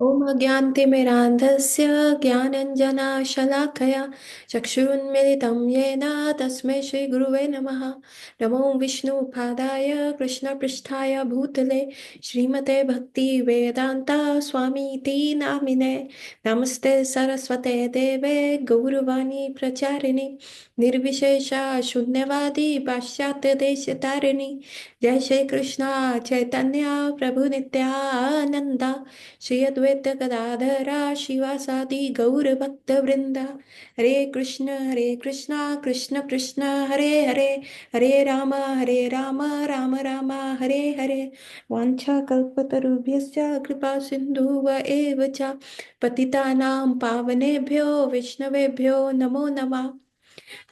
ॐ अज्ञानतिमिरान्धस्य ज्ञानञ्जनशलाकया चक्षुरुन्मिलितं येन तस्मै श्रीगुरुवे नमः। नमो विष्णुपादाय कृष्णपृष्ठाय भूतले श्रीमते भक्तिवेदान्ता स्वामीति नामिने। नमस्ते सरस्वते देवे गौरवाणी प्रचारिणि निर्विशेषा शून्यवादी पाश्चात्यदेशतारिणि। जय श्री कृष्ण चैतन्य प्रभु नित्यानंदा श्री अद्वैत गदाधरा शिवासादि गौर भक्त वृंदा। हरे कृष्णा कृष्ण कृष्ण हरे हरे, हरे राम राम राम हरे हरे। वाञ्छा कल्पतरुभ्यश्च कृपा सिन्धुव एव च पतितानां पावनेभ्यो वैष्णवेभ्यो नमो नमः।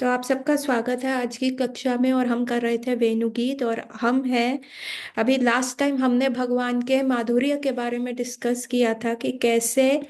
तो आप सबका स्वागत है आज की कक्षा में। और हम कर रहे थे वेणु गीत, और हम हैं अभी लास्ट टाइम हमने भगवान के माधुर्य के बारे में डिस्कस किया था कि कैसे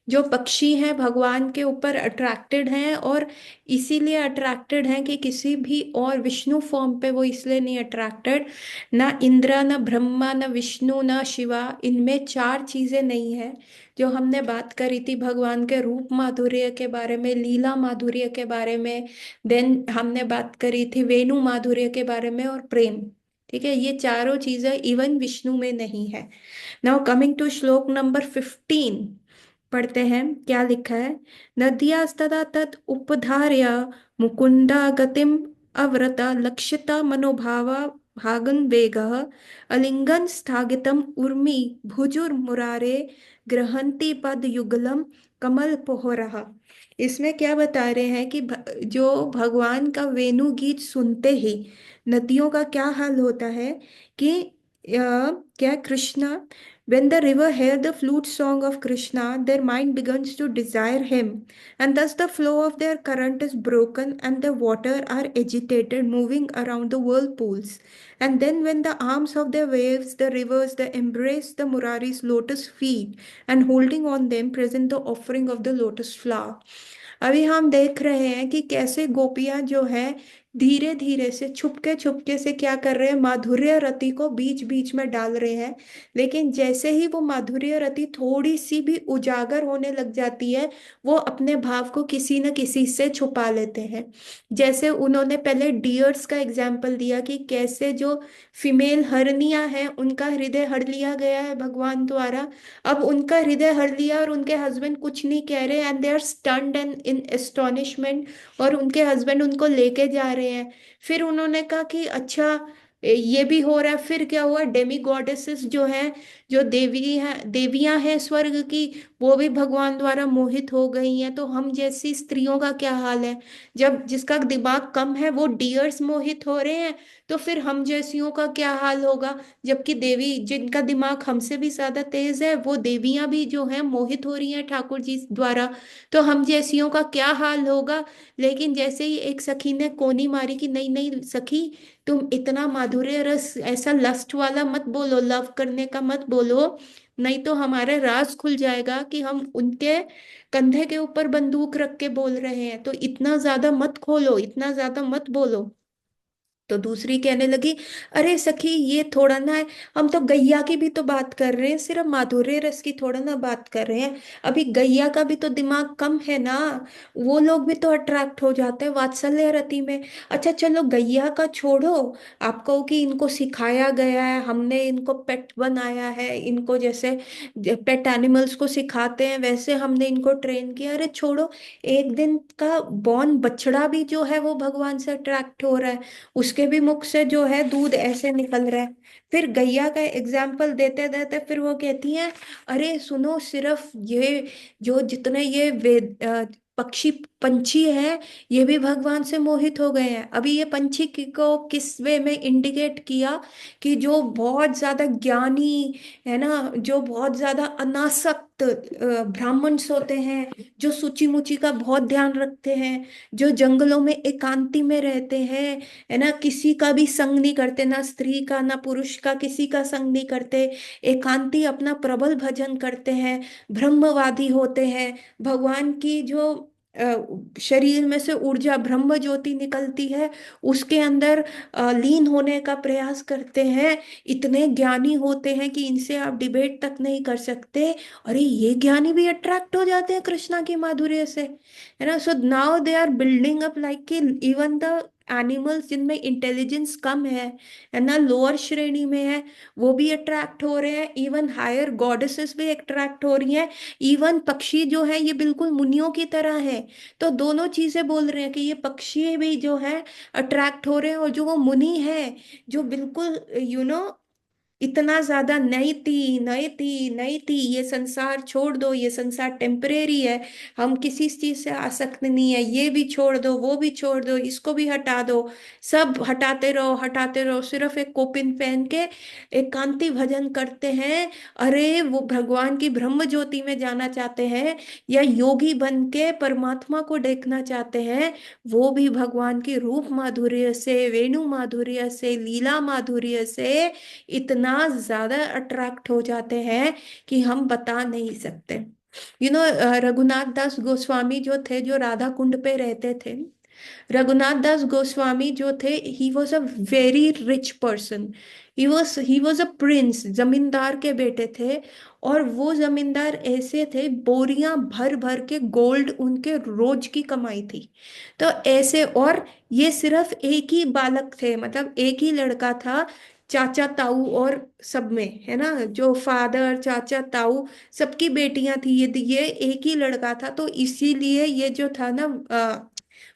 जो पक्षी हैं भगवान के ऊपर अट्रैक्टेड हैं, और इसीलिए अट्रैक्टेड हैं कि किसी भी और विष्णु फॉर्म पे वो इसलिए नहीं अट्रैक्टेड। ना इंद्र, ना ब्रह्मा, ना विष्णु, ना शिवा, इनमें चार चीजें नहीं है जो हमने बात करी थी भगवान के रूप माधुर्य के बारे में, लीला माधुर्य के बारे में। देन हमने बात करी थी वेणु माधुर्य के बारे में और प्रेम। ठीक है, ये चारों चीजें इवन विष्णु में नहीं है। नाउ कमिंग टू श्लोक नंबर 15, पढ़ते हैं क्या लिखा है। नद्यास्तदा तत् उपधार्य मुकुंदा गतिम अव्रता लक्ष्यता मनोभावा भागं वेगः अलिंगन स्थागितम उर्मी भुजुर्मुरारे ग्रहंती पद युगलम कमल पोहरः। इसमें क्या बता रहे हैं कि जो भगवान का वेणु गीत सुनते ही नदियों का क्या हाल होता है कि क्या Krishna, when the river hear the flute song of Krishna, their mind begins to desire him, and thus the flow of their current is broken and the water are agitated, moving around the whirlpools. And then when the arms of the waves, the rivers, they embrace the Murari's lotus feet, and holding on them present the offering of the lotus flower. अभी हम देख रहे हैं कि कैसे गोपियां जो है धीरे धीरे से छुपके से क्या कर रहे हैं, माधुर्य रति को बीच बीच में डाल रहे हैं। लेकिन जैसे ही वो माधुर्य रति थोड़ी सी भी उजागर होने लग जाती है, वो अपने भाव को किसी न किसी से छुपा लेते हैं। जैसे उन्होंने पहले डियर्स का एग्जाम्पल दिया कि कैसे जो फीमेल हरनियां हैं उनका हृदय हर लिया गया है भगवान द्वारा। अब उनका हृदय हर लिया और उनके हस्बैंड कुछ नहीं कह रहे, and they are stunned and in astonishment, और उनके हस्बैंड उनको लेके जा रहे हैं। फिर उन्होंने कहा कि अच्छा ये भी हो रहा है। फिर क्या हुआ, डेमी गॉडेसेस जो हैं, जो देवी हैं, देवियां हैं स्वर्ग की, वो भी भगवान द्वारा मोहित हो गई हैं। तो हम जैसी स्त्रियों का क्या हाल है, जब जिसका दिमाग कम है वो डियर्स मोहित हो रहे हैं, तो फिर हम जैसियों का क्या हाल होगा। जबकि देवी जिनका दिमाग हमसे भी ज्यादा तेज है, वो देवियां भी जो हैं मोहित हो रही हैं ठाकुर जी द्वारा, तो हम जैसियों का क्या हाल होगा। लेकिन जैसे ही एक सखी ने कोनी मारी कि नहीं नहीं सखी, तुम इतना माधुर्य रस ऐसा लस्ट वाला मत बोलो, लव करने का मत बोलो, नहीं तो हमारे राज खुल जाएगा कि हम उनके कंधे के ऊपर बंदूक रख के बोल रहे हैं, तो इतना ज्यादा मत खोलो, इतना ज्यादा मत बोलो। तो दूसरी कहने लगी, अरे सखी ये थोड़ा ना है, हम तो गैया की भी तो बात कर रहे हैं, सिर्फ माधुर्य रस की थोड़ा ना बात कर रहे हैं। अभी गैया का भी तो दिमाग कम है ना, वो लोग भी तो अट्रैक्ट हो जाते हैं वात्सल्य रति में। अच्छा चलो गैया का छोड़ो, आप कहो कि इनको सिखाया गया है, हमने इनको पेट बनाया है, इनको जैसे पेट एनिमल्स को सिखाते हैं वैसे हमने इनको ट्रेन किया। अरे छोड़ो, एक दिन का बॉर्न बछड़ा भी जो है वो भगवान से अट्रैक्ट हो रहा है, उसके भी मुख से जो है दूध ऐसे निकल रहा है। फिर गैया का एग्जाम्पल देते देते फिर वो कहती हैं, अरे सुनो, सिर्फ ये जो जितने ये पक्षी पंछी हैं, ये भी भगवान से मोहित हो गए हैं। अभी ये पंछी को किस वे में इंडिकेट किया कि जो बहुत ज्यादा ज्ञानी है ना, जो बहुत ज्यादा अनासक्त ब्राह्मण्स होते हैं, जो सूची मुची का बहुत ध्यान रखते हैं, जो जंगलों में एकांती में रहते हैं, है ना, किसी का भी संग नहीं करते, ना स्त्री का ना पुरुष का, किसी का संग नहीं करते, एकांती अपना प्रबल भजन करते हैं, ब्रह्मवादी होते हैं, भगवान की जो शरीर में से ऊर्जा ब्रह्म ज्योति निकलती है, उसके अंदर लीन होने का प्रयास करते हैं। इतने ज्ञानी होते हैं कि इनसे आप डिबेट तक नहीं कर सकते। अरे ये ज्ञानी भी अट्रैक्ट हो जाते हैं कृष्णा की माधुर्य से, है ना। So now they are building up like कि इवन द एनिमल्स जिनमें इंटेलिजेंस कम है ना, लोअर श्रेणी में है, वो भी अट्रैक्ट हो रहे हैं। इवन हायर गॉडेसेस भी अट्रैक्ट हो रही हैं। इवन पक्षी जो है ये बिल्कुल मुनियों की तरह है। तो दोनों चीजें बोल रहे हैं कि ये पक्षी भी जो है अट्रैक्ट हो रहे हैं, और जो वो मुनि है जो बिल्कुल इतना ज्यादा नई थी, ये संसार छोड़ दो, ये संसार टेम्परेरी है, हम किसी चीज से आसक्त नहीं है, ये भी छोड़ दो, वो भी छोड़ दो, इसको भी हटा दो, सब हटाते रहो, सिर्फ एक कोपिन पहन के एकांती भजन करते हैं। अरे वो भगवान की ब्रह्म ज्योति में जाना चाहते हैं, या योगी बन के परमात्मा को देखना चाहते हैं, वो भी भगवान की रूप माधुर्य से, वेणु माधुर्य से, लीला माधुर्य से इतना ज्यादा अट्रैक्ट हो जाते हैं कि हम बता नहीं सकते। रघुनाथ दास गोस्वामी जो थे, जो राधा कुंड पे रहते थे, रघुनाथ दास गोस्वामी जो थे, he was a very rich person. He was a prince, जमींदार के बेटे थे। और वो जमींदार ऐसे थे, बोरियां भर भर के गोल्ड उनके रोज की कमाई थी। तो ऐसे, और ये सिर्फ एक ही बालक थे, मतलब एक ही लड़का था, चाचा ताऊ और सब में, है ना, जो फादर चाचा ताऊ सबकी बेटियां थी, ये एक ही लड़का था। तो इसीलिए ये जो था ना,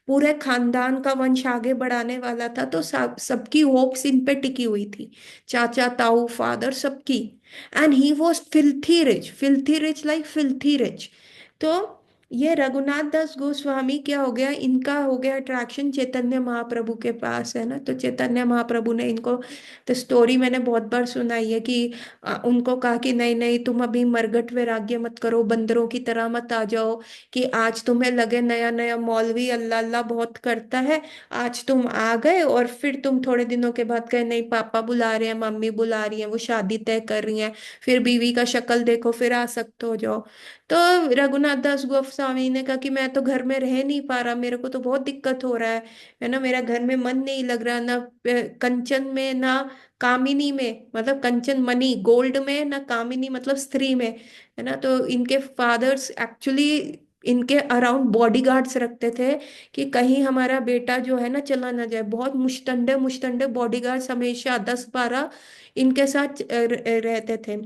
पूरे खानदान का वंश आगे बढ़ाने वाला था, तो सबकी होप्स इन पे टिकी हुई थी, चाचा ताऊ फादर सबकी। And he was filthy rich like filthy rich. तो ये रघुनाथ दास गोस्वामी क्या हो गया, इनका हो गया अट्रैक्शन चैतन्य महाप्रभु के पास, है ना। तो चैतन्य महाप्रभु ने इनको, तो स्टोरी मैंने बहुत बार सुनाई है कि उनको कहा कि नहीं नहीं, तुम अभी मरघट वैराग्य मत करो, बंदरों की तरह मत आ जाओ, कि आज तुम्हें लगे नया नया मौलवी अल्लाह अल्लाह बहुत करता है, आज तुम आ गए और फिर तुम थोड़े दिनों के बाद कहे नहीं, पापा बुला रहे हैं, मम्मी बुला रही है, वो शादी तय कर रही हैं, फिर बीवी का शक्ल देखो फिर आ सकते हो जाओ। तो रघुनाथ दास गोस्वामी ने कहा कि मैं तो घर में रह नहीं पा रहा, मेरे को तो बहुत दिक्कत हो रहा है ना, मेरा घर में मन नहीं लग रहा, ना कंचन में ना कामिनी में, मतलब कंचन मनी गोल्ड में, ना कामिनी मतलब स्त्री में, है ना। तो इनके फादर्स एक्चुअली इनके अराउंड बॉडीगार्ड्स रखते थे कि कहीं हमारा बेटा जो है ना चला ना जाए। बहुत मुश्तंडे मुश्तंडे बॉडीगार्ड्स हमेशा 10-12 इनके साथ रहते थे।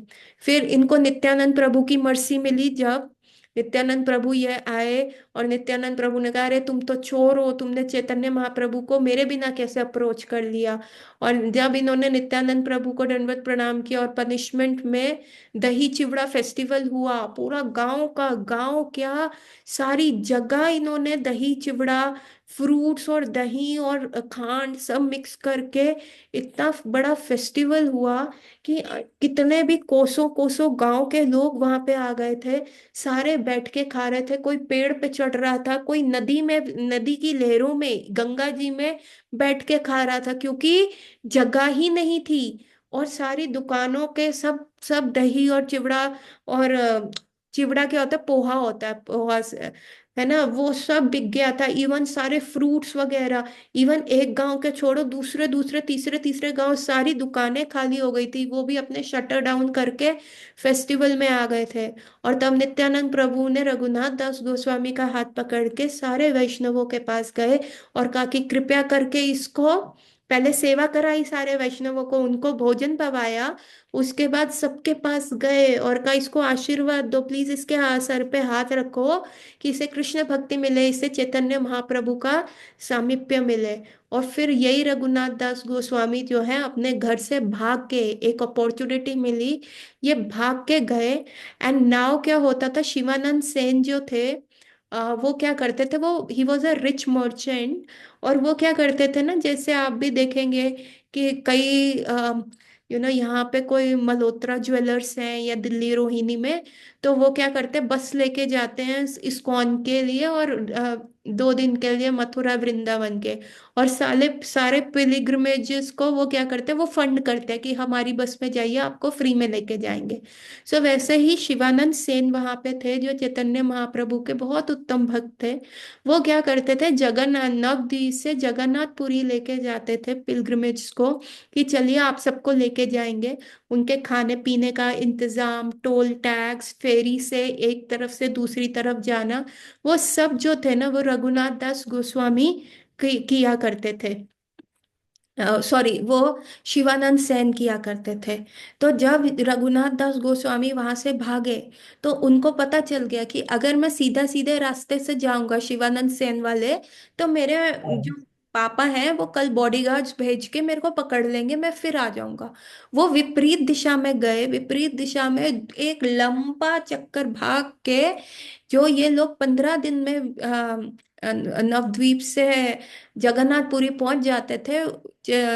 फिर इनको नित्यानंद प्रभु की मर्सी मिली, जब नित्यानंद प्रभु ये आए, और नित्यानंद प्रभु ने कहा अरे तुम तो चोर हो, तुमने चैतन्य महाप्रभु को मेरे बिना कैसे अप्रोच कर लिया। और जब इन्होंने नित्यानंद प्रभु को दंडवत प्रणाम किया, और पनिशमेंट में दही चिवड़ा फेस्टिवल हुआ, पूरा गांव का गांव क्या, सारी जगह इन्होंने दही चिवड़ा, फ्रूट्स और दही और खांड सब मिक्स करके इतना बड़ा फेस्टिवल हुआ कि कितने भी कोसों कोसों गांव के लोग वहां पे आ गए थे। सारे बैठ के खा रहे थे, कोई पेड़ पे चढ़ रहा था, कोई नदी में, नदी की लहरों में, गंगा जी में बैठ के खा रहा था, क्योंकि जगह ही नहीं थी। और सारी दुकानों के सब सब दही और चिवड़ा, और चिवड़ा क्या होता है, पोहा होता है, पोहा से, है ना, वो सब बिक गया था। इवन सारे फ्रूट्स वगैरह, इवन एक गांव के छोड़ो, दूसरे दूसरे तीसरे तीसरे गांव सारी दुकानें खाली हो गई थी, वो भी अपने शटर डाउन करके फेस्टिवल में आ गए थे। और तब नित्यानंद प्रभु ने रघुनाथ दास गोस्वामी का हाथ पकड़ के सारे वैष्णवों के पास गए और कहा कि कृपया करके इसको, पहले सेवा कराई सारे वैष्णवों को, उनको भोजन पवाया, उसके बाद सबके पास गए और कहा इसको आशीर्वाद दो प्लीज, इसके सर पे हाथ रखो कि इसे कृष्ण भक्ति मिले, इसे चैतन्य महाप्रभु का सामीप्य मिले। और फिर यही रघुनाथ दास गोस्वामी जो है अपने घर से भाग के, एक अपॉर्चुनिटी मिली, ये भाग के गए। एंड नाउ क्या होता था, शिवानंद सेन जो थे, वो क्या करते थे, वो he was a rich merchant. और वो क्या करते थे ना, जैसे आप भी देखेंगे कि कई यहाँ पे कोई मल्होत्रा ज्वेलर्स हैं या दिल्ली रोहिणी में, तो वो क्या करते हैं, बस लेके जाते हैं इस्कॉन के लिए, और 2 दिन के लिए मथुरा वृंदावन के। और सारे सारे पिलिग्रिमेजेस को वो क्या करते हैं, वो फंड करते हैं कि हमारी बस में जाइए, आपको फ्री में लेके जाएंगे। सो वैसे ही शिवानंद सेन वहां पे थे, जो चैतन्य महाप्रभु के बहुत उत्तम भक्त थे। वो क्या करते थे, जगन्नाथ नवद्वीप से जगन्नाथपुरी लेके जाते थे पिलग्रिमेज को, कि चलिए आप सबको लेके जाएंगे। उनके खाने पीने का इंतजाम, टोल टैक्स, फेरी से एक तरफ से दूसरी तरफ जाना, वो सब जो थे ना, वो रघुनाथ दास गोस्वामी किया करते थे। सॉरी, वो शिवानंद सेन किया करते थे। तो जब रघुनाथ दास गोस्वामी वहां से भागे, तो उनको पता चल गया कि अगर मैं सीधा सीधे रास्ते से जाऊंगा शिवानंद सेन वाले, तो मेरे जो पापा हैं वो कल बॉडीगार्ड्स भेज के मेरे को पकड़ लेंगे, मैं फिर आ जाऊंगा। वो विपरीत दिशा में गए, विपरीत दिशा में एक लंबा चक्कर भाग के, जो ये लोग 15 दिन में नवद्वीप से जगन्नाथपुरी पहुंच जाते थे,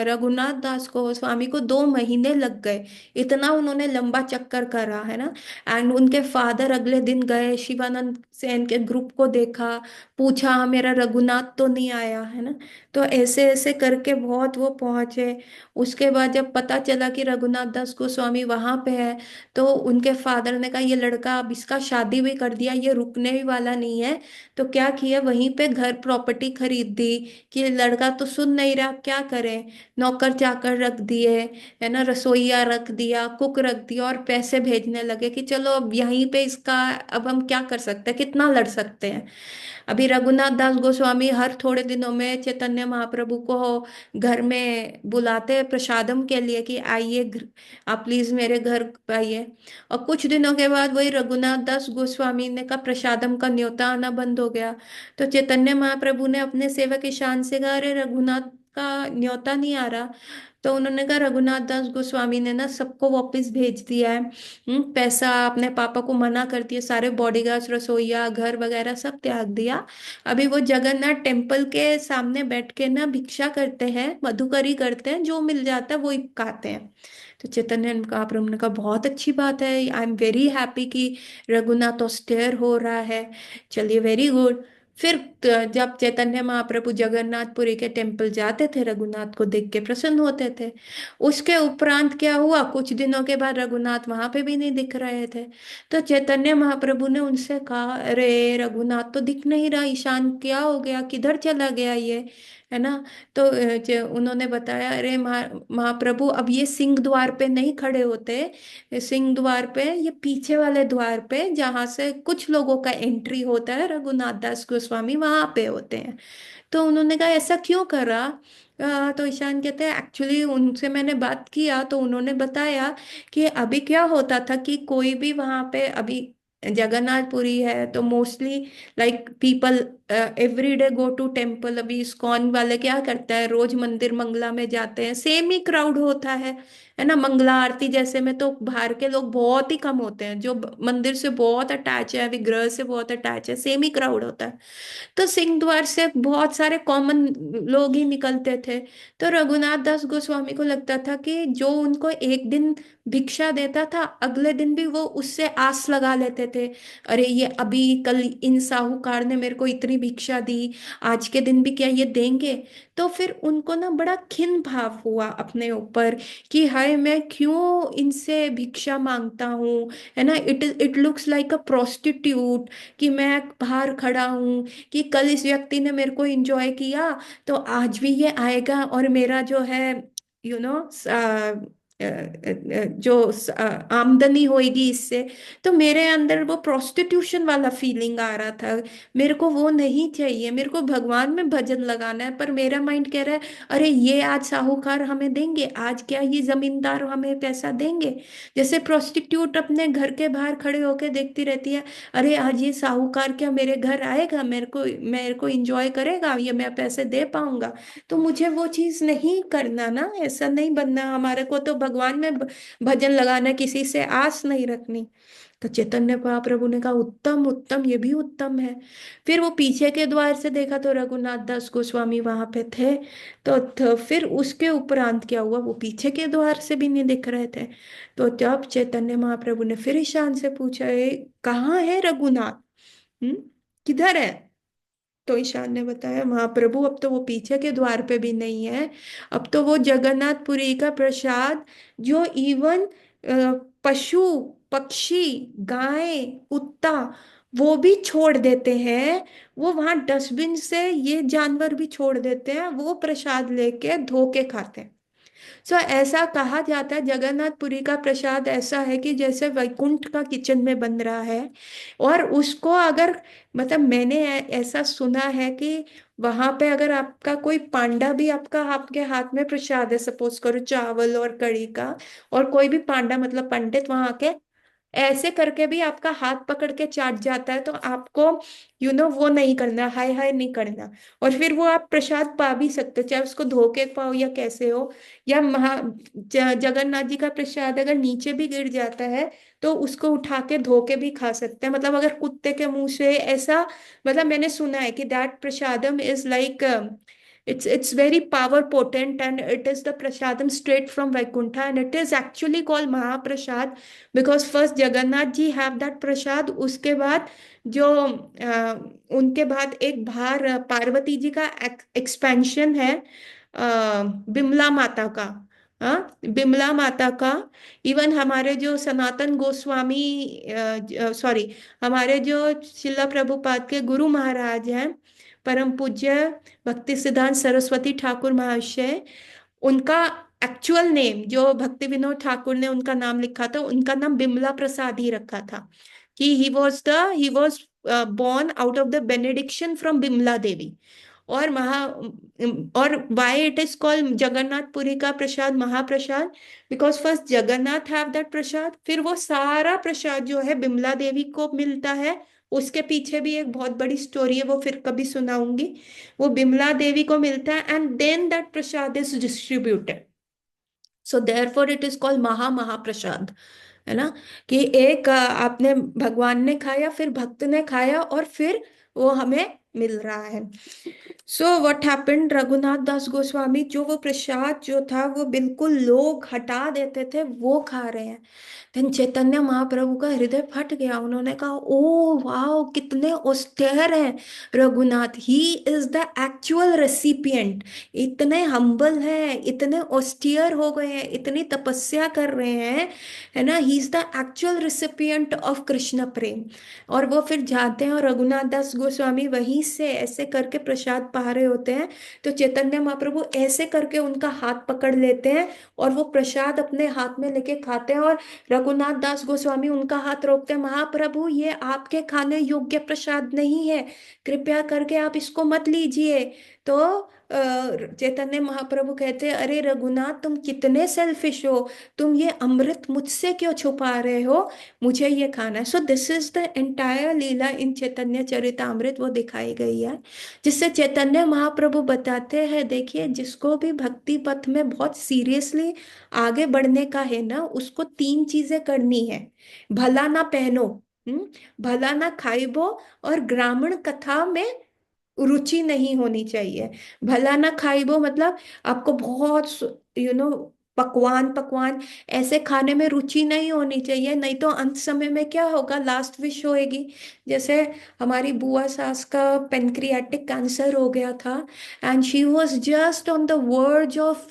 रघुनाथ दास को स्वामी को 2 महीने लग गए। इतना उन्होंने लंबा चक्कर करा है ना। एंड उनके फादर अगले दिन गए, शिवानंद सेन के ग्रुप को देखा, पूछा, "हाँ, मेरा रघुनाथ तो नहीं आया है ना"। तो ऐसे ऐसे करके बहुत वो पहुंचे। उसके बाद जब पता चला कि रघुनाथ दास गोस्वामी वहां पे है, तो उनके फादर ने कहा, ये लड़का, अब इसका शादी भी कर दिया, ये रुकने ही वाला नहीं है। तो क्या किया, वहीं पे घर प्रॉपर्टी खरीद दी, कि लड़का तो सुन नहीं रहा, क्या करें। नौकर चाकर रख दिए, है ना, रसोईया रख दिया, कुक रख दिया, और पैसे भेजने लगे कि चलो अब यहीं पे इसका, अब हम क्या कर सकते हैं, कितना लड़ सकते हैं। अभी रघुनाथ दास गोस्वामी हर थोड़े दिनों में चैतन्य महाप्रभु को घर में बुलाते हैं प्रसादम के लिए, कि आइए आप प्लीज मेरे घर आइए। और कुछ दिनों के बाद वही रघुनाथ दास गोस्वामी ने का प्रसादम का न्योता आना बंद हो गया। तो चैतन्य महाप्रभु ने अपने सेवक ईशान से कहा, अरे रघुनाथ का न्योता नहीं आ रहा। तो उन्होंने कहा, रघुनाथ दास गोस्वामी ने ना सबको वापस भेज दिया है। पैसा अपने पापा को मना कर दिया, सारे बॉडीगार्ड्स, रसोईया, घर वगैरह सब त्याग दिया। अभी वो जगन्नाथ टेम्पल के सामने बैठ के ना भिक्षा करते हैं, मधुकरी करते हैं, जो मिल जाता है वो ही खाते हैं। तो चैतन्य महाप्रभु ने कहा, बहुत अच्छी बात है, आई एम वेरी हैप्पी कि रघुनाथ ऑस्टेयर हो रहा है। चलिए, वेरी गुड। फिर जब चैतन्य महाप्रभु जगन्नाथपुरी के टेम्पल जाते थे, रघुनाथ को देख के प्रसन्न होते थे। उसके उपरांत क्या हुआ, कुछ दिनों के बाद रघुनाथ वहां पे भी नहीं दिख रहे थे। तो चैतन्य महाप्रभु ने उनसे कहा, अरे रघुनाथ तो दिख नहीं रहा, ईशान क्या हो गया, किधर चला गया ये, है ना। तो उन्होंने बताया, अरे महाप्रभु, अब ये सिंह द्वार पे नहीं खड़े होते, सिंह द्वार पे, ये पीछे वाले द्वार पे, जहाँ से कुछ लोगों का एंट्री होता है, रघुनाथ दास गोस्वामी वहां पे होते हैं। तो उन्होंने कहा, ऐसा क्यों करा। तो ईशान कहते हैं, एक्चुअली उनसे मैंने बात किया तो उन्होंने बताया कि अभी क्या होता था कि कोई भी वहां पे, अभी जगन्नाथपुरी है तो mostly like people every day go to temple. अभी इस्कॉन वाले क्या करते हैं, रोज मंदिर मंगला में जाते हैं, सेम ही क्राउड होता है ना। मंगला आरती जैसे में तो बाहर के लोग बहुत ही कम होते हैं, जो मंदिर से बहुत अटैच है, विग्रह से बहुत अटैच है, सेम ही क्राउड होता है। तो सिंह द्वार से बहुत सारे कॉमन लोग ही निकलते थे। तो रघुनाथ दास गोस्वामी को लगता था कि जो उनको एक दिन भिक्षा देता था, अगले दिन भी वो उससे आस लगा लेते थे, अरे ये अभी कल इन साहूकार ने मेरे को इतनी भिक्षा दी, आज के दिन भी क्या ये देंगे। तो फिर उनको ना बड़ा खिन्न भाव हुआ अपने ऊपर, कि हाय, मैं क्यों इनसे भिक्षा मांगता हूँ, है ना। It looks like a prostitute, कि मैं बाहर खड़ा हूँ, कि कल इस व्यक्ति ने मेरे को एंजॉय किया, तो आज भी ये आएगा और मेरा जो है, यू नो, जो आमदनी होएगी इससे। तो मेरे अंदर वो प्रोस्टिट्यूशन वाला फीलिंग आ रहा था। मेरे को वो नहीं चाहिए, मेरे को भगवान में भजन लगाना है। पर मेरा माइंड कह रहा है, अरे ये आज साहूकार हमें देंगे, आज क्या ये जमींदार हमें पैसा देंगे। जैसे प्रोस्टिट्यूट अपने घर के बाहर खड़े होके देखती रहती है, अरे आज ये साहूकार क्या मेरे घर आएगा, मेरे को इंजॉय करेगा, ये मैं पैसे दे पाऊंगा। तो मुझे वो चीज नहीं करना ना, ऐसा नहीं बनना। हमारे को तो भगवान में भजन लगाना, किसी से आस नहीं रखनी। तो चैतन्य महाप्रभु ने कहा, उत्तम उत्तम, ये भी उत्तम है। फिर वो पीछे के द्वार से देखा तो रघुनाथ दास गोस्वामी वहां पे थे। तो फिर उसके उपरांत क्या हुआ, वो पीछे के द्वार से भी नहीं दिख रहे थे। तो जब चैतन्य महाप्रभु ने फिर ईशान से पूछा, कहाँ है रघुनाथ, हम्म, किधर है। तो ईशान ने बताया, महाप्रभु अब तो वो पीछे के द्वार पे भी नहीं है, अब तो वो जगन्नाथपुरी का प्रसाद जो इवन पशु पक्षी गाय कुत्ता वो भी छोड़ देते हैं, वो वहां डस्टबिन से ये जानवर भी छोड़ देते हैं, वो प्रसाद लेके धो के खाते हैं। सो ऐसा कहा जाता है जगन्नाथपुरी का प्रसाद ऐसा है कि जैसे वैकुंठ का किचन में बन रहा है। और उसको अगर, मतलब मैंने ऐसा सुना है कि वहां पे अगर आपका कोई पांडा भी आपका आपके हाथ में प्रसाद है, सपोज करो चावल और कढ़ी का, और कोई भी पांडा मतलब पंडित वहां आके ऐसे करके भी आपका हाथ पकड़ के चाट जाता है, तो आपको वो नहीं करना, हाय हाय नहीं करना। और फिर वो आप प्रसाद पा भी सकते हो, चाहे उसको धो के पाओ या कैसे हो। या जगन्नाथ जी का प्रसाद अगर नीचे भी गिर जाता है तो उसको उठा के धो के भी खा सकते हैं, मतलब अगर कुत्ते के मुंह से ऐसा, मतलब मैंने सुना है कि that prasadam is like, it's very power potent, and it is the prasadam straight from Vaikuntha, and it is actually called Mahaprasad because first Jagannath ji have that prasad, उसके बाद जो उनके बाद एक बाहर पार्वती जी का एक्सपेंशन है, बिमला माता का। हाँ, बिमला माता का। इवन हमारे जो सनातन गोस्वामी, सॉरी, हमारे जो शिला प्रभुपाद के गुरु महाराज हैं, परम पूज्य भक्ति सिद्धांत सरस्वती ठाकुर महाशय, उनका एक्चुअल नेम जो भक्ति विनोद ठाकुर ने उनका नाम लिखा था, उनका नाम बिमला प्रसाद ही रखा था, कि he was born out of the benediction from Bimla Devi. और और why it is called Jagannathpuri का प्रसाद महाप्रसाद, because first Jagannath have that prasad, फिर वो सारा प्रसाद जो है बिमला देवी को मिलता है। उसके पीछे भी एक बहुत बड़ी स्टोरी है, वो फिर कभी सुनाऊंगी। वो बिमला देवी को मिलता है and then that prasad is distributed. So therefore it is called Mahaprasad, है ना। कि एक आपने भगवान ने खाया, फिर भक्त ने खाया, और फिर वो हमें मिल रहा है। सो व्हाट हैपेंड, रघुनाथ दास गोस्वामी जो वो प्रसाद जो था वो बिल्कुल लोग हटा देते थे, वो खा रहे हैं। फिर चैतन्य महाप्रभु का हृदय फट गया, उन्होंने कहा ओ वाह, कितने औस्तेर हैं रघुनाथ, ही इज द एक्चुअल रेसिपिएंट। इतने हम्बल हैं, इतने औस्टियर हो गए हैं, इतनी तपस्या कर रहे हैं, है ना। He is the actual recipient of Krishna prem. और वो फिर जाते हैं और रघुनाथ दास गोस्वामी वहीं से ऐसे करके प्रसाद पा रहे होते हैं, तो चैतन्य महाप्रभु ऐसे करके उनका हाथ पकड़ लेते हैं और वो प्रसाद अपने हाथ में लेके खाते हैं। और रघुनाथ दास गोस्वामी उनका हाथ रोकते हैं, महाप्रभु ये आपके खाने योग्य प्रसाद नहीं है, कृपया करके आप इसको मत लीजिए। तो चैतन्य महाप्रभु कहते हैं, अरे रघुनाथ तुम कितने सेल्फिश हो, तुम ये अमृत मुझसे क्यों छुपा रहे हो, मुझे ये खाना है। So this is the entire leela in Chaitanya Charitamrita, वो दिखाई गई है, जिससे चैतन्य महाप्रभु बताते हैं, देखिए जिसको भी भक्ति पथ में बहुत सीरियसली आगे बढ़ने का है ना, उसको तीन चीजें करनी है। भला ना पहनो, भला ना खाइबो, और ग्रामीण कथा में रुचि नहीं होनी चाहिए। भला ना खाइबो मतलब आपको बहुत पकवान पकवान ऐसे खाने में रुचि नहीं होनी चाहिए, नहीं तो अंत समय में क्या होगा, लास्ट विश होएगी। जैसे हमारी बुआ सास का पेनक्रियाटिक कैंसर हो गया था, and she was just on the verge of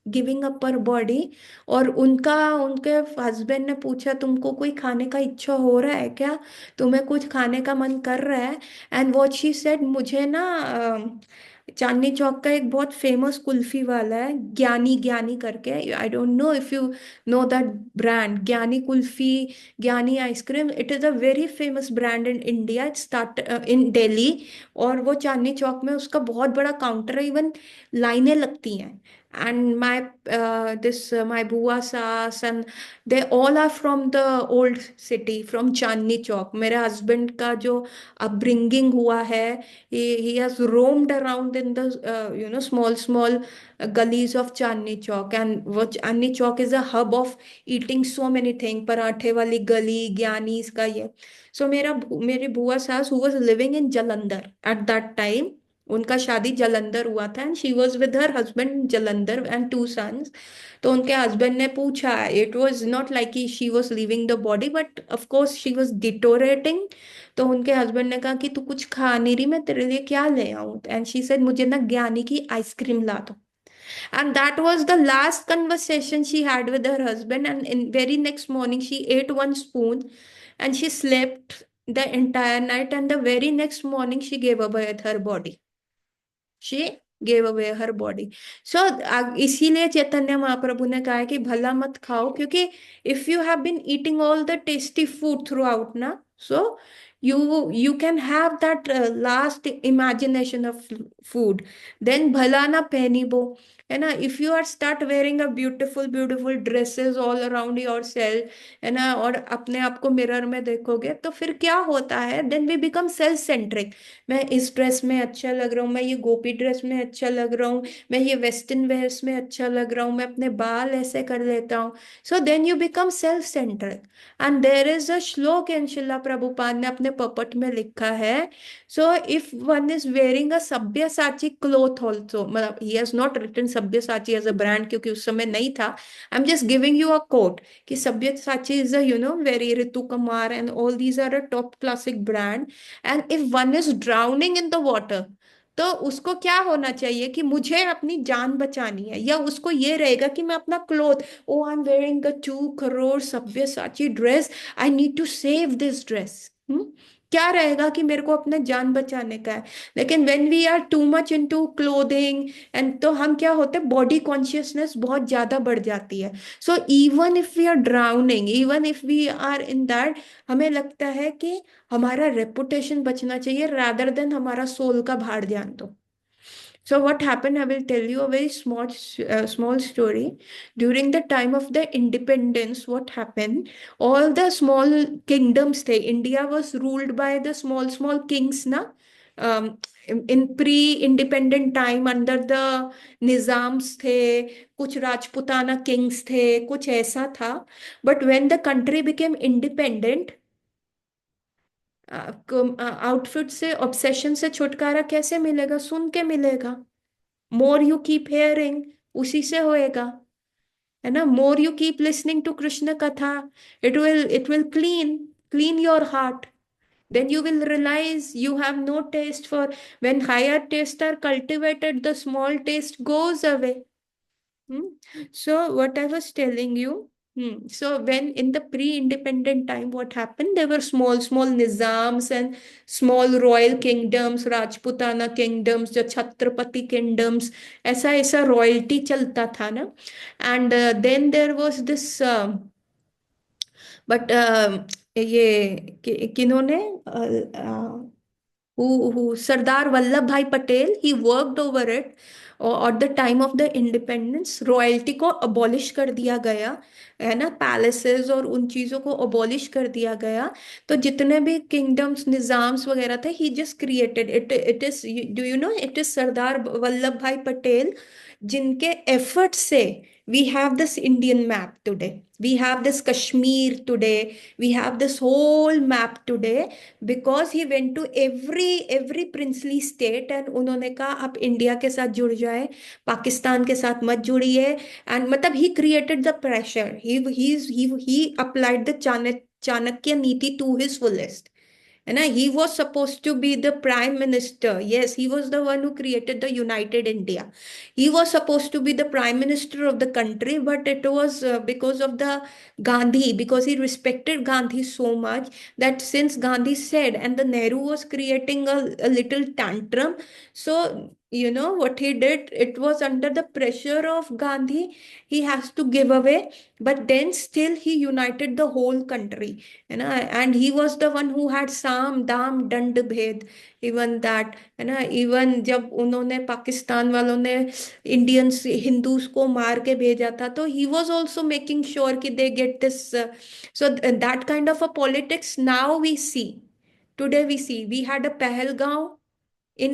giving up her body. और उनका उनके हस्बैंड ने पूछा, तुमको कोई खाने का इच्छा हो रहा है क्या, तुम्हें कुछ खाने का मन कर रहा है। एंड वॉट शी सेड, मुझे ना चांदनी चौक का एक बहुत फेमस कुल्फी वाला है, ज्ञानी ज्ञानी करके, आई don't know if you know that brand, ज्ञानी कुल्फी, ज्ञानी ice cream, it is a very famous brand in India, it start in Delhi. और वो चांदनी चौक में उसका बहुत बड़ा काउंटर है, इवन लाइनें लगती हैं। And my this my bua saas and they all are from the old city, from Chandni Chowk. मेरे हस्बैंड का जो अपब्रिंगिंग हुआ है, he has roamed around in the small gullies of Chandni Chowk, and what Chandni Chowk is a hub of eating so many things, पराठे वाली गली, ज्ञानीज का ये। सो मेरी बुआ सास who was living in Jalandhar at that time, उनका शादी जलंधर हुआ था and she was with her husband Jalandhar and two sons. तो उनके हस्बैंड ने पूछा, it was not like she was living the body but of course she was deteriorating. तो उनके हस्बैंड ने कहा कि तू कुछ खा नहीं रही, मैं तेरे लिए क्या ले आऊं? एंड शी सेड, मुझे ना ज्ञानी की आइसक्रीम ला दो। And that was the last conversation she had with her husband. And in very next morning, she ate one spoon and she slept the entire night. And the very next morning, she gave away her body. She gave away her body. So इसीलिए चैतन्य महाप्रभु ने कहा है कि भला मत खाओ, क्योंकि if you have been eating all the tasty food throughout ना, so you can have that last imagination of food, then भला ना पहनी वो, है ना? If you are start wearing a beautiful beautiful dresses all around yourself, है ना, और अपने आप को मिरर में देखोगे तो फिर क्या होता है, then we become self centric। मैं इस ड्रेस में अच्छा लग रहा हूँ, मैं ये गोपी ड्रेस में अच्छा लग रहा हूँ, मैं ये वेस्टर्न वेयर्स में अच्छा लग रहा हूँ, मैं अपने बाल ऐसे कर लेता हूँ। So then you become self centred. And there is a shloka in शिला प्रभुपाद ने अपने पपट में लिखा है, so if one is wearing a Sabyasachi cloth also, मतलब he has not written Sabyasachi as a brand क्योंकि उस समय नहीं था, I am just giving you a quote कि Sabyasachi is a very Ritu Kumar and all these are a top classic brand. And if one is drowning in the water, तो उसको क्या होना चाहिए कि मुझे अपनी जान बचानी है, या उसको ये रहेगा कि मैं अपना cloth, oh I am wearing a 2 crore Sabyasachi dress, I need to save this dress. क्या रहेगा कि मेरे को अपने जान बचाने का है। लेकिन when we are too much into clothing and, तो हम क्या होते हैं, बॉडी कॉन्शियसनेस बहुत ज्यादा बढ़ जाती है। So even if we are drowning, even if we are in that, हमें लगता है कि हमारा रेपुटेशन बचना चाहिए रादर देन हमारा सोल का भार ध्यान दो। So what happened? I will tell you a very small story. During the time of the independence, what happened? All the small kingdoms, थे, India was ruled by the small kings, na. In pre-independent time under the Nizams थे, कुछ Rajputana Kings थे, कुछ ऐसा था। But when the country became independent, outfit से, obsession से छुटकारा कैसे मिलेगा? सुन के मिलेगा। मोर यू कीप हेयरिंग, उसी से होएगा, है ना? More you keep listening to Krishna katha, it will clean your heart. Then you will realize you have no taste for, when higher tastes are cultivated, the small taste goes away. Hmm. So what I was telling you, so when in the pre-independent time, what happened? There were small nizams and small royal kingdoms, Rajputana kingdoms, the Chhatrapati kingdoms, ऐसा royalty चलता था ना। And then there was this, but ये किन्होंने, Sardar Vallabhbhai Patel, he worked over it, और the time of the independence royalty को abolish कर दिया गया, है ना, पैलेसेस और उन चीज़ों को अबॉलिश कर दिया गया। तो जितने भी किंगडम्स, निज़ाम्स वगैरह थे, he just created it. It is, do you know, it is Sardar Vallabh Bhai Patel जिनके एफर्ट से we have this Indian map today, we have this Kashmir today, we have this whole map today, because he went to every princely state and उन्होंने कहा आप India के साथ जुड़ जाए, पाकिस्तान के साथ मत जुड़िए। एंड मतलब he created the pressure, he applied the Chanakya नीति to his fullest, है ना? He was supposed to be the prime minister. Yes, he was the one who created the United India. He was supposed to be the prime minister of the country, but it was because of the Gandhi, because he respected Gandhi so much, that since Gandhi said, and the Nehru was creating a little tantrum, so you know what he did? It was under the pressure of Gandhi. He has to give away, but then still he united the whole country, है ना? And he was the one who had साम दाम दंड भेद, even that, है ना? Even जब उन्होंने, पाकिस्तान वालों ने इंडियंस हिंदूज को मार के भेजा था, तो he was also making sure कि they get this. So that kind of a politics now we see, today we see, we had a Pahalgam in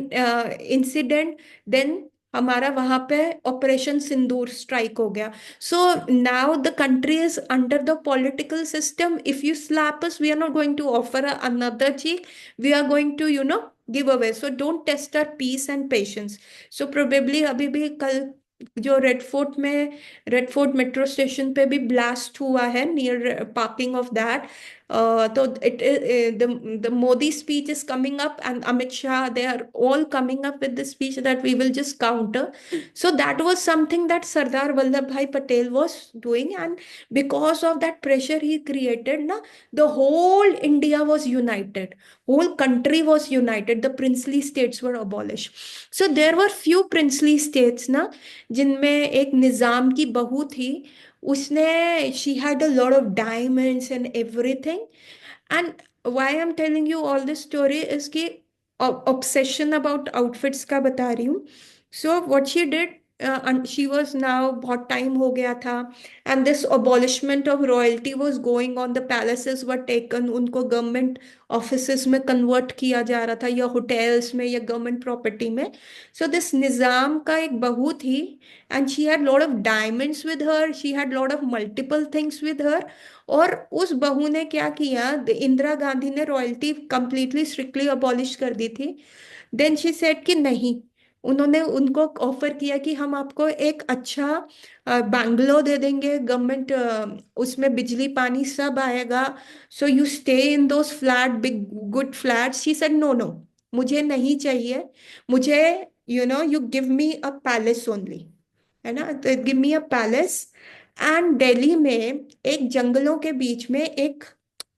incident, then हमारा वहां पे ऑपरेशन सिंदूर स्ट्राइक हो गया. So now the country is under the political system. If you slap us we are not going to offer another cheek. We are going to give away. So don't test our peace and patience. So probably अभी भी कल जो red fort metro station पे भी blast हुआ है near parking of that. तो it the Modi speech is coming up and Amit Shah they are all coming up with the speech that we will just counter. So that was something that Sardar Vallabhbhai Patel was doing, and because of that pressure he created, na, the whole India was united, whole country was united. The princely states were abolished. So there were few princely states, ना, जिनमें एक निजाम की बहू थी. उसने she had a lot of diamonds and everything. And why I'm telling you all this story is कि obsession about outfits का बता रही हूँ. So what she did, and she was now बहुत time हो गया था, and this abolishment of royalty was going on. The palaces were taken, उनको government offices में convert किया जा रहा था, या hotels में, या government property में. So this निजाम का एक बहू थी, and she had lot of diamonds with her. She had lot of multiple things with her. और उस बहू ने क्या किया, इंदिरा गांधी ने रॉयल्टी कंप्लीटली स्ट्रिक्टली अबॉलिश कर दी थी. देन शी सेड कि नहीं. उन्होंने उनको ऑफर किया कि हम आपको एक अच्छा बंगलो दे देंगे, गवर्नमेंट उसमें बिजली पानी सब आएगा. So you stay in those flat, big good flat. She said no no, मुझे नहीं चाहिए. मुझे you give me a palace only, है ना, तो give me a palace. And Delhi में एक जंगलों के बीच में एक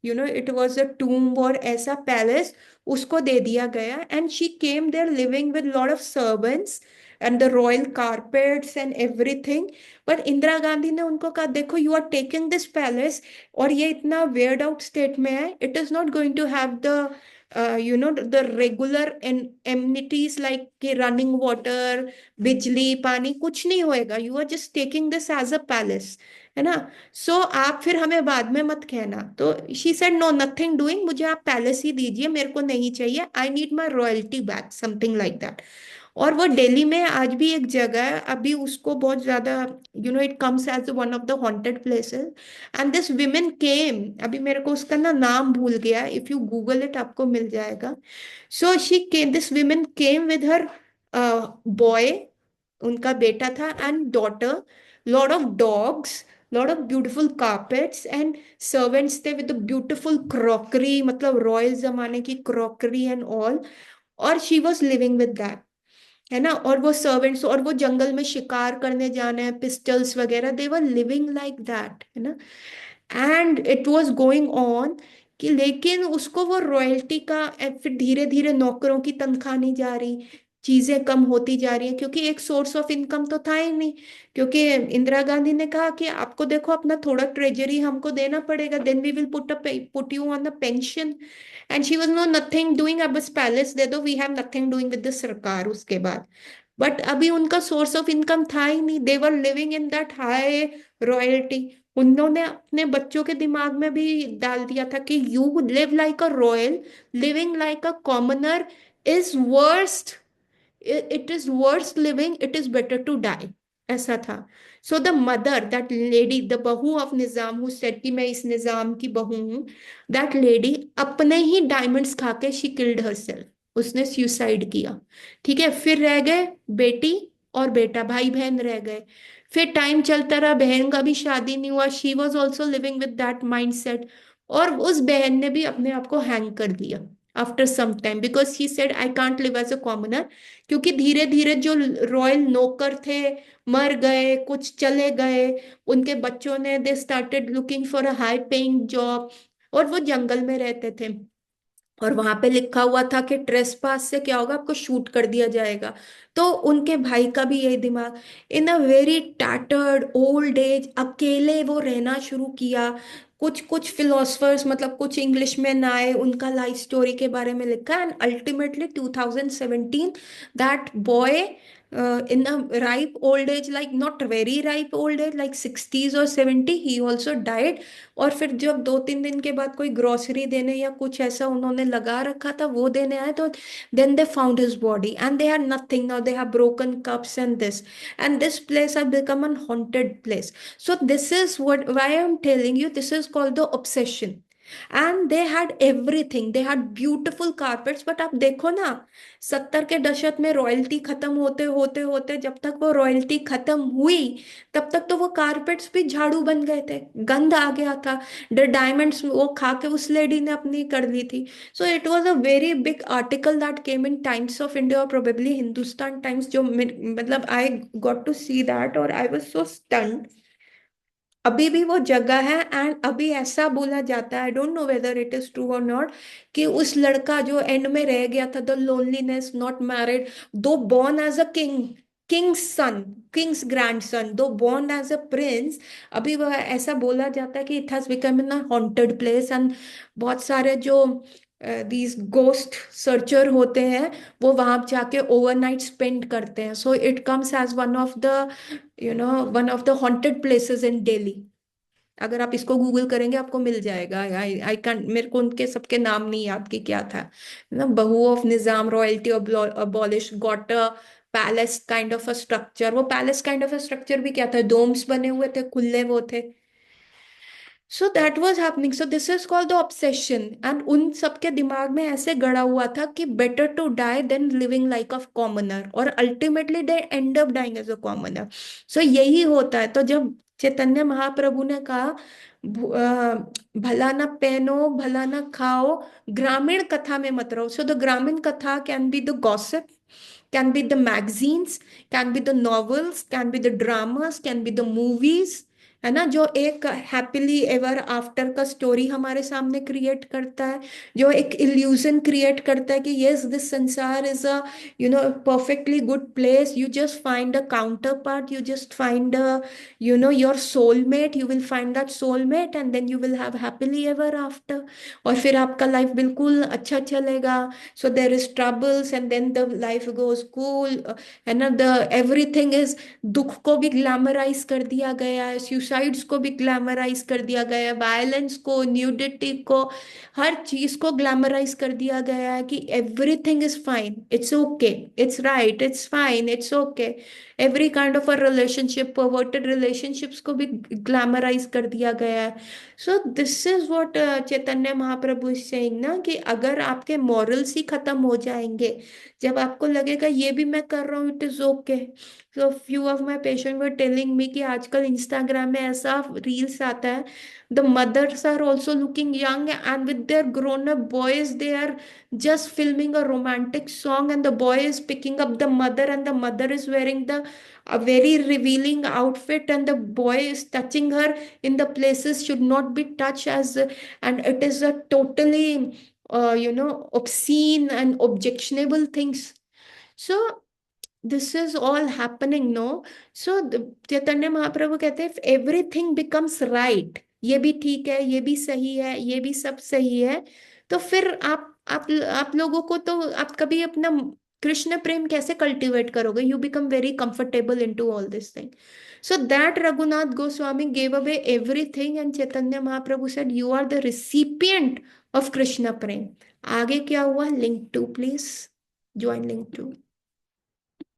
इट वाज अ टूम्ब और ऐसा पैलेस उसको दे दिया गया. And she came there living with lot of servants and the royal carpets and everything. पर इंदिरा गांधी ने उनको कहा, देखो you are taking this palace और ये इतना वेयर्ड आउट स्टेट में है. It is not going to have the the regular amenities like कि रनिंग वाटर, बिजली पानी कुछ नहीं होएगा. You are just taking this as a palace, है ना. सो आप फिर हमें बाद में मत कहना. तो she said no, nothing doing, मुझे आप पैलेस ही दीजिए, मेरे को नहीं चाहिए. I need my royalty back, something like that. और वो दिल्ली में आज भी एक जगह है, अभी उसको बहुत ज्यादा it comes as one of the haunted places. And this women came, अभी मेरे को उसका ना नाम भूल गया, इफ यू गूगल इट आपको मिल जाएगा. So she came, this women came with her boy, उनका बेटा था, and daughter, lot of dogs, lot of beautiful carpets and servants थे विद ब्यूटिफुल क्रॉकरी, मतलब रॉयल जमाने की क्रॉकरी एंड ऑल. और she was living with that, है ना. और वो सर्वेंट्स, और वो जंगल में शिकार करने जाने हैं, पिस्टल्स वगैरह, दे वर लिविंग लाइक दैट, है ना. And it was going on कि लेकिन उसको वो रॉयल्टी का फिर धीरे धीरे नौकरों की तनख्वाह नहीं जा रही, चीजें कम होती जा रही हैं, क्योंकि एक सोर्स ऑफ इनकम तो था ही नहीं. क्योंकि इंदिरा गांधी ने कहा कि आपको देखो अपना थोड़ा ट्रेजरी हमको देना पड़ेगा, then we will put you on a pension. And she was no nothing doing, अब बस पैलेस दे दो, we have nothing doing with the sarkar उसके बाद. बट अभी उनका सोर्स ऑफ इनकम था ही नहीं, they were living in that high royalty. उन्होंने अपने बच्चों के दिमाग में भी डाल दिया था कि you live like a royal, living like a commoner is worst. It is worst living, it is better to die, ऐसा था. So the mother, that lady, the bahu of Nizam who said कि मैं इस निजाम की बहू हूं, दैट लेडी अपने ही diamonds खा के शी किल्ड हरसेल्फ, उसने सुसाइड किया. ठीक है, फिर रह गए बेटी और बेटा, भाई बहन रह गए. फिर टाइम चलता रहा, बहन का भी शादी नहीं हुआ, she was also living with that mind set. और उस बहन ने भी अपने आप को हैंग कर दिया after some time, because he said I can't live as a commoner. क्योंकि धीरे धीरे जो रॉयल नौकर थे मर गए, कुछ चले गए, उनके बच्चों ने they started looking for a high paying job. और वो जंगल में रहते थे, और वहां पे लिखा हुआ था कि ट्रेसपास से क्या होगा, आपको शूट कर दिया जाएगा. तो उनके भाई का भी यही दिमाग. In a very tattered old age अकेले वो रहना शुरू किया. कुछ कुछ फिलोसफर्स, मतलब कुछ इंग्लिश में ना आए, उनका लाइफ स्टोरी के बारे में लिखा. And ultimately 2017 that boy in a ripe old age, like not very ripe old age, like 60s or 70, he also died. और फिर जब 2-3 दिन के बाद कोई ग्रोसरी देने या कुछ ऐसा उन्होंने लगा रखा था वो देने आए, तो then they found his body and they had nothing. Now they have broken cups and this place had become a haunted place. So this is what why I'm telling you, this is called the obsession. And they had everything, they had beautiful carpets, but आप देखो ना, 70 के दशक में royalty खत्म होते होते होते, जब तक वो रॉयल्टी खत्म हुई तब तक तो वो कारपेट्स भी झाड़ू बन गए थे, गंद आ गया था। द डायमंड्स वो खा के उस लेडी ने अपनी कर ली थी। So it was a very big article that came in Times of India, और प्रोबेबली हिंदुस्तान टाइम्स, जो मतलब I got to see that और आई वॉज सो स्टन्ड। अभी भी वो जगह है, एंड अभी ऐसा बोला जाता है, I don't know whether it is true और नॉट, कि उस लड़का जो एंड में रह गया था, the loneliness, not married, though born as a king, king's son, king's grandson, though born as a prince, अभी वह ऐसा बोला जाता है कि it has become in a haunted place. एंड बहुत सारे जो दीज गोस्ट सर्चर होते हैं वो वहां जाके ओवरनाइट स्पेंड करते हैं। So it comes as one of the one of the haunted places in Delhi. अगर आप इसको गूगल करेंगे आपको मिल जाएगा। आई आई कैन, मेरे को उनके सबके नाम नहीं याद कि क्या था ना। Bahu of Nizam, royalty abolish, got a palace kind of a structure. वो palace kind of a structure भी क्या था, डोम्स बने हुए थे, खुले वो थे। So that was happening, so this is called the obsession. And उन सबके दिमाग में ऐसे गड़ा हुआ था कि better to die than living like a commoner, और ultimately they end up dying as a commoner. So यही होता है। तो जब चैतन्य महाप्रभु ने कहा भला ना पहनो भला ना खाओ, ग्रामीण कथा में मत रहो। सो द ग्रामीण कथा can be the gossip, can be the magazines, can be the novels, can be the dramas, can be the movies, है ना, जो एक हैप्पीली एवर आफ्टर का स्टोरी हमारे सामने क्रिएट करता है, जो एक इल्यूजन क्रिएट करता है कि yes this sansar is a perfectly good place, you just find a counterpart, you just find a your soulmate, you will find that soulmate and then you will have happily ever after, और फिर आपका life बिल्कुल अच्छा चलेगा। So there is troubles and then the life goes cool, है ना। the everything is, दुख को भी ग्लैमराइज कर दिया गया है, सुसाइड्स को भी ग्लैमराइज कर दिया गया है, वायलेंस को, न्यूडिटी को, हर चीज को ग्लैमराइज कर दिया गया है कि everything is fine, it's okay, it's right, it's fine, it's okay. Every kind of a relationship, perverted relationships को भी ग्लैमराइज कर दिया गया है। So this is what Chaitanya Mahaprabhu is saying ना, कि अगर आपके मॉरल्स ही खत्म हो जाएंगे, जब आपको लगेगा ये भी मैं कर रहा हूँ, it is okay. So few of my patient were telling me कि आजकल इंस्टाग्राम में ऐसा रील्स आता है, the mothers are also looking young and with their grown up boys they are just filming a romantic song, and the boy is picking up the mother, and the mother is wearing the a very revealing outfit, and the boy is touching her in the places should not be touched, as and it is a totally obscene and objectionable things. So this is all happening, no? So Chaitanya Mahaprabhu कहते हैं everything becomes right, ये भी ठीक है, ये भी सही है, ये भी सब सही है, तो फिर आप लोगों को तो आप कभी अपना कृष्ण प्रेम कैसे कल्टीवेट करोगे? You become very comfortable in to all this thing. So that Raghunath Goswami gave away everything, and Chaitanya Mahaprabhu said you are the recipient of Krishna prem. आगे क्या हुआ? Link to please, join link to.